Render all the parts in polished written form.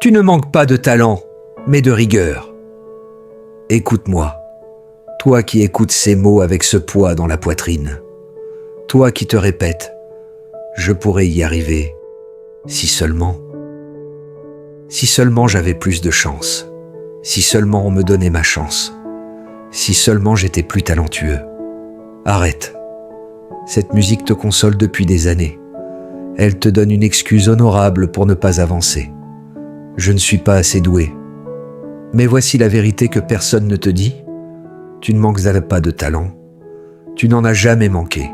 Tu ne manques pas de talent, mais de rigueur. Écoute-moi, toi qui écoutes ces mots avec ce poids dans la poitrine. Toi qui te répètes « Je pourrais y arriver, si seulement… » Si seulement j'avais plus de chance, si seulement on me donnait ma chance, si seulement j'étais plus talentueux. Arrête. Cette musique te console depuis des années. Elle te donne une excuse honorable pour ne pas avancer. Je ne suis pas assez doué. Mais voici la vérité que personne ne te dit. Tu ne manques pas de talent. Tu n'en as jamais manqué.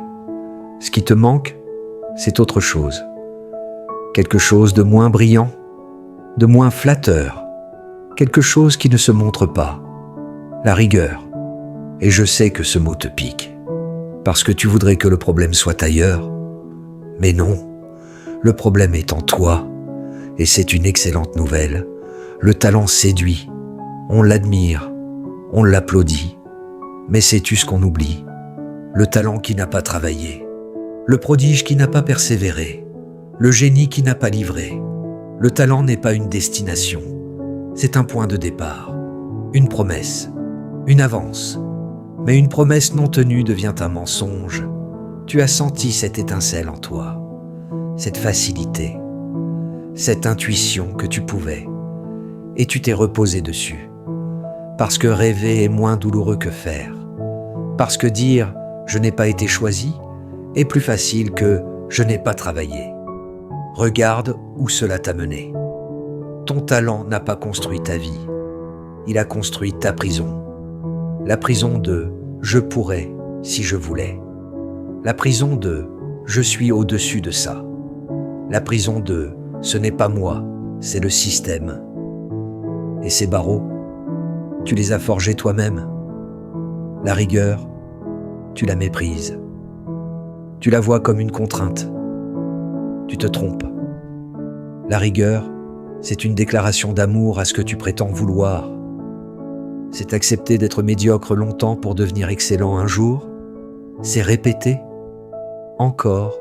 Ce qui te manque, c'est autre chose. Quelque chose de moins brillant, de moins flatteur, quelque chose qui ne se montre pas, la rigueur. Et je sais que ce mot te pique, parce que tu voudrais que le problème soit ailleurs. Mais non, le problème est en toi, et c'est une excellente nouvelle. Le talent séduit, on l'admire, on l'applaudit. Mais sais-tu ce qu'on oublie? Le talent qui n'a pas travaillé, le prodige qui n'a pas persévéré, le génie qui n'a pas livré. Le talent n'est pas une destination, c'est un point de départ, une promesse, une avance. Mais une promesse non tenue devient un mensonge. Tu as senti cette étincelle en toi, cette facilité, cette intuition que tu pouvais, et tu t'es reposé dessus. Parce que rêver est moins douloureux que faire. Parce que dire « je n'ai pas été choisi » est plus facile que « je n'ai pas travaillé ». Regarde où cela t'a mené. Ton talent n'a pas construit ta vie. Il a construit ta prison. La prison de « je pourrais si je voulais ». La prison de « je suis au-dessus de ça ». La prison de « ce n'est pas moi, c'est le système ». Et ces barreaux, tu les as forgés toi-même. La rigueur, tu la méprises. Tu la vois comme une contrainte. Tu te trompes. La rigueur, c'est une déclaration d'amour à ce que tu prétends vouloir. C'est accepter d'être médiocre longtemps pour devenir excellent un jour. C'est répéter encore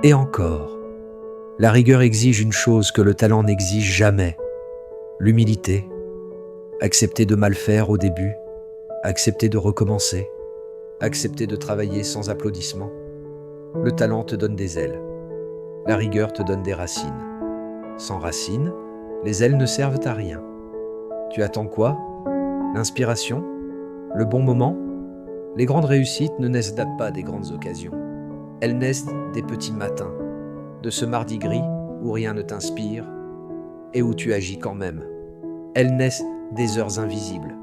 et encore. La rigueur exige une chose que le talent n'exige jamais. L'humilité. Accepter de mal faire au début. Accepter de recommencer. Accepter de travailler sans applaudissements. Le talent te donne des ailes. La rigueur te donne des racines. Sans racines, les ailes ne servent à rien. Tu attends quoi? L'inspiration? Le bon moment? Les grandes réussites ne naissent pas des grandes occasions. Elles naissent des petits matins, de ce mardi gris où rien ne t'inspire et où tu agis quand même. Elles naissent des heures invisibles,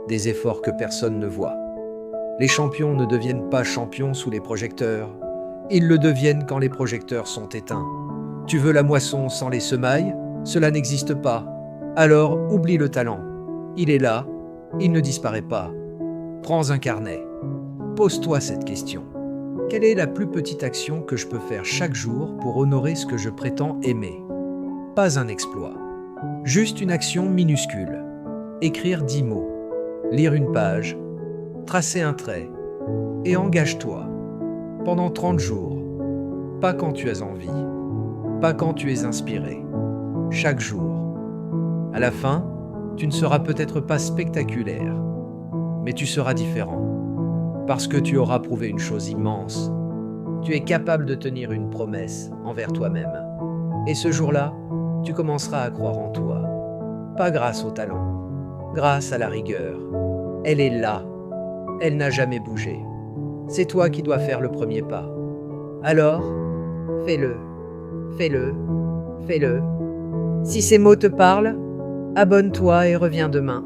des efforts que personne ne voit. Les champions ne deviennent pas champions sous les projecteurs. Ils le deviennent quand les projecteurs sont éteints. Tu veux la moisson sans les semailles? Cela n'existe pas. Alors oublie le talent. Il est là, il ne disparaît pas. Prends un carnet. Pose-toi cette question. Quelle est la plus petite action que je peux faire chaque jour pour honorer ce que je prétends aimer? Pas un exploit. Juste une action minuscule. Écrire 10 mots. Lire une page. Tracer un trait. Et engage-toi. Pendant 30 jours. Pas quand tu as envie. Pas quand tu es inspiré. Chaque jour. À la fin, tu ne seras peut-être pas spectaculaire, mais tu seras différent. Parce que tu auras prouvé une chose immense. Tu es capable de tenir une promesse envers toi-même. Et ce jour-là, tu commenceras à croire en toi. Pas grâce au talent, grâce à la rigueur. Elle est là. Elle n'a jamais bougé. C'est toi qui dois faire le premier pas. Alors, fais-le, fais-le, fais-le. Si ces mots te parlent, abonne-toi et reviens demain.